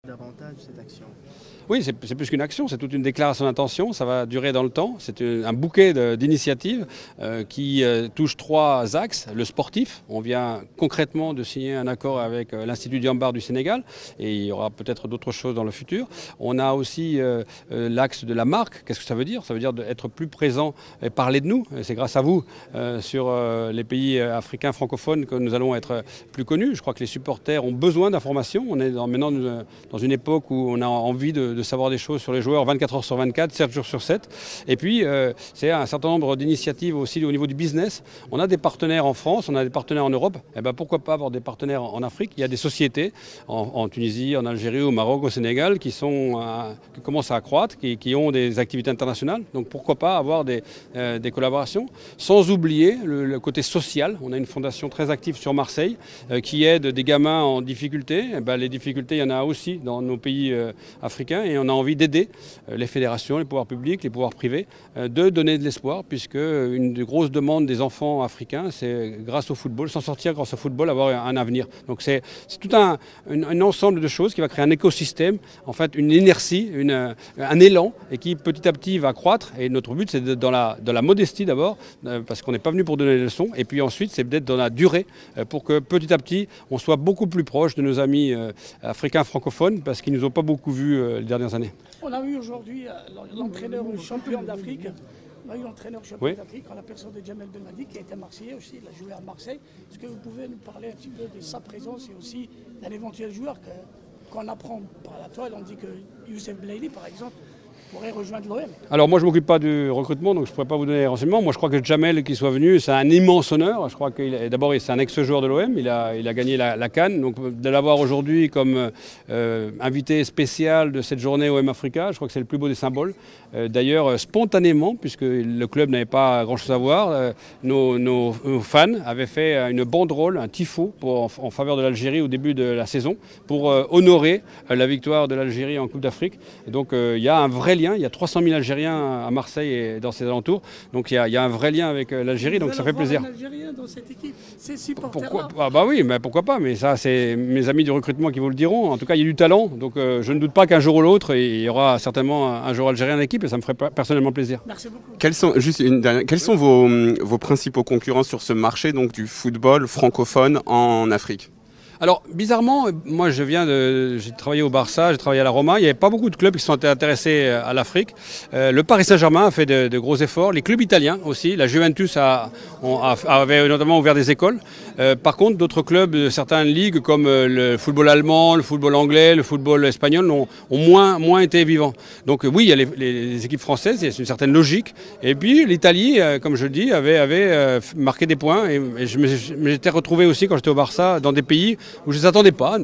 Davantage cette action? Oui, c'est plus qu'une action, c'est toute une déclaration d'intention, ça va durer dans le temps. C'est un bouquet d'initiatives qui touche 3 axes. Le sportif, on vient concrètement de signer un accord avec l'Institut Diambar du Sénégal et il y aura peut-être d'autres choses dans le futur. On a aussi l'axe de la marque. Qu'est-ce que ça veut dire? Ça veut dire d'être plus présent et parler de nous. C'est grâce à vous sur les pays africains francophones que nous allons être plus connus. Je crois que les supporters ont besoin d'informations. On est maintenant dans une époque où on a envie de savoir des choses sur les joueurs 24 heures sur 24, 7 jours sur 7. Et puis, c'est un certain nombre d'initiatives aussi au niveau du business. On a des partenaires en France, on a des partenaires en Europe. Et ben, pourquoi pas avoir des partenaires en Afrique? Il y a des sociétés en Tunisie, en Algérie, au Maroc, au Sénégal qui commencent à accroître, qui ont des activités internationales. Donc pourquoi pas avoir des collaborations? Sans oublier le côté social. On a une fondation très active sur Marseille qui aide des gamins en difficulté. Et ben, les difficultés, il y en a aussi dans nos pays africains et on a envie d'aider les fédérations, les pouvoirs publics, les pouvoirs privés, de donner de l'espoir puisque une des grosses demandes des enfants africains, c'est grâce au football, s'en sortir grâce au football, avoir un avenir. Donc c'est tout un ensemble de choses qui va créer un écosystème, en fait une inertie, un élan et qui petit à petit va croître. Et notre but c'est d'être dans la modestie d'abord, parce qu'on n'est pas venu pour donner des leçons, et puis ensuite c'est d'être dans la durée pour que petit à petit on soit beaucoup plus proche de nos amis africains francophones parce qu'ils nous ont pas beaucoup vus les dernières années. On a eu aujourd'hui l'entraîneur champion d'Afrique. On a eu l'entraîneur champion d'Afrique en la personne de Jamel Belmadi qui était marseillais aussi, il a joué à Marseille. Est-ce que vous pouvez nous parler un petit peu de sa présence et aussi d'un éventuel joueur qu'on apprend par la toile? On dit que Youssef Blaili par exemple pourrait rejoindre l'OM. Alors moi je ne m'occupe pas du recrutement donc je ne pourrais pas vous donner les renseignements. Moi je crois que Jamel qui soit venu c'est un immense honneur. Je crois que d'abord c'est un ex-joueur de l'OM, il a gagné la CAN. Donc de l'avoir aujourd'hui comme invité spécial de cette journée OM Africa, je crois que c'est le plus beau des symboles. D'ailleurs spontanément, puisque le club n'avait pas grand chose à voir, nos fans avaient fait une banderole, un tifo en faveur de l'Algérie au début de la saison pour honorer la victoire de l'Algérie en Coupe d'Afrique. Donc il y a un vrai lien. Il y a 300 000 Algériens à Marseille et dans ses alentours. Donc il y a un vrai lien avec l'Algérie, donc ça fait plaisir. Un Algérien dans cette équipe, ces supporters-là. Pourquoi bah oui, mais pourquoi pas. Mais ça, c'est mes amis du recrutement qui vous le diront. En tout cas, il y a du talent. Donc je ne doute pas qu'un jour ou l'autre, il y aura certainement un joueur algérien dans l'équipe et ça me ferait personnellement plaisir. Merci beaucoup. Quels sont vos principaux concurrents sur ce marché donc, du football francophone en Afrique? Alors, bizarrement, moi j'ai travaillé au Barça, j'ai travaillé à la Roma, il n'y avait pas beaucoup de clubs qui se sont intéressés à l'Afrique. Le Paris Saint-Germain a fait de gros efforts, les clubs italiens aussi, la Juventus avait notamment ouvert des écoles. Par contre, d'autres clubs de certaines ligues comme le football allemand, le football anglais, le football espagnol ont moins été vivants. Donc oui, il y a les équipes françaises, il y a une certaine logique. Et puis l'Italie, comme je le dis, avait marqué des points et je m'étais retrouvé aussi quand j'étais au Barça dans des pays où je ne les attendais pas.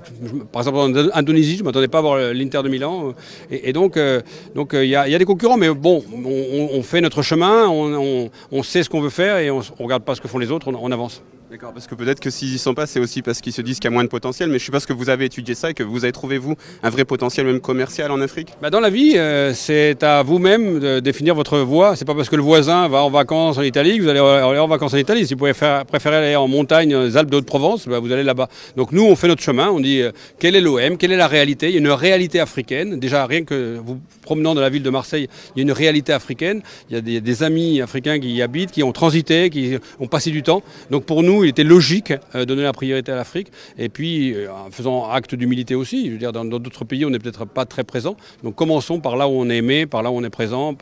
Par exemple, en Indonésie, je ne m'attendais pas à voir l'Inter de Milan. Et donc, il y a des concurrents, mais bon, on fait notre chemin, on sait ce qu'on veut faire et on ne regarde pas ce que font les autres, on avance. D'accord, parce que peut-être que s'ils y sont pas, c'est aussi parce qu'ils se disent qu'il y a moins de potentiel, mais je suppose que vous avez étudié ça et que vous avez trouvé, vous, un vrai potentiel même commercial en Afrique? Dans la vie, c'est à vous-même de définir votre voie. C'est pas parce que le voisin va en vacances en Italie que vous allez aller en vacances en Italie. Si vous pouvez préférer aller en montagne, dans les Alpes de Haute-Provence, vous allez là-bas. Donc nous, on fait notre chemin, on dit quel est l'OM, quelle est la réalité. Il y a une réalité africaine. Déjà, rien que vous promenant dans la ville de Marseille, il y a une réalité africaine. Il y a des amis africains qui y habitent, qui ont transité, qui ont passé du temps. Donc pour nous, il était logique de donner la priorité à l'Afrique. Et puis, en faisant acte d'humilité aussi, je veux dire, dans d'autres pays, on n'est peut-être pas très présent. Donc commençons par là où on est aimé, par là où on est présent.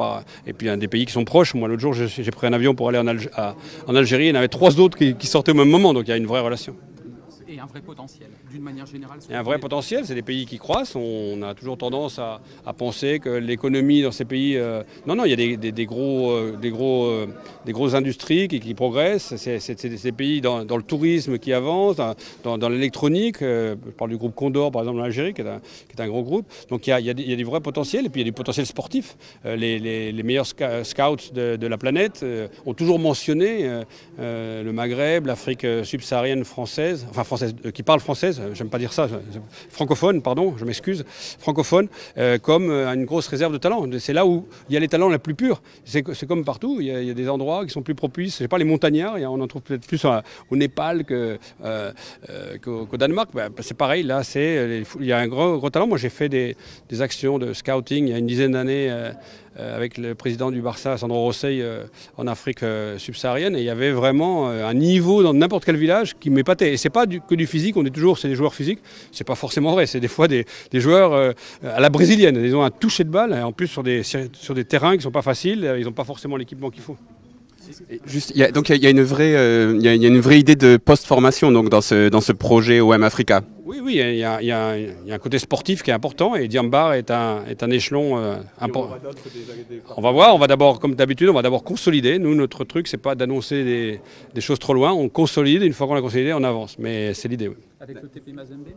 Et puis, des pays qui sont proches. Moi, l'autre jour, j'ai pris un avion pour aller en Algérie. Il y en avait 3 autres qui sortaient au même moment. Donc il y a une vraie relation. Et un vrai potentiel, d'une manière générale. Il y a un vrai potentiel, c'est des pays qui croissent. On a toujours tendance à penser que l'économie dans ces pays... Non, il y a des grosses industries qui progressent. C'est des pays dans le tourisme qui avancent, dans l'électronique. Je parle du groupe Condor, par exemple, en Algérie, qui est un gros groupe. Donc il y a du vrai potentiel, et puis il y a du potentiel sportif. Les meilleurs scouts de la planète ont toujours mentionné le Maghreb, l'Afrique subsaharienne française française, qui parlent française, j'aime pas dire ça, francophone, pardon, je m'excuse, francophone, comme une grosse réserve de talent. C'est là où il y a les talents les plus purs. C'est comme partout, il y a des endroits qui sont plus propices. Je sais pas, les montagnards, on en trouve peut-être plus au Népal qu'au Danemark. C'est pareil, là, il y a un gros talent. Moi, j'ai fait des actions de scouting il y a une dizaine d'années avec le président du Barça, Sandro Rosell, en Afrique subsaharienne. Et il y avait vraiment un niveau dans n'importe quel village qui m'épatait. Et c'est pas que du physique, c'est des joueurs physiques. C'est pas forcément vrai. C'est des fois des joueurs à la brésilienne. Ils ont un toucher de balle, et en plus sur des terrains qui sont pas faciles. Ils n'ont pas forcément l'équipement qu'il faut. Juste, il y a une vraie idée de post-formation donc dans ce projet OM Africa. Oui, il y a un côté sportif qui est important et Diambar est un échelon important. On va voir, on va d'abord, comme d'habitude, on va d'abord consolider. Nous, notre truc, c'est pas d'annoncer des choses trop loin. On consolide, une fois qu'on a consolidé, on avance. Mais c'est l'idée. Oui. Avec le TP Mazembe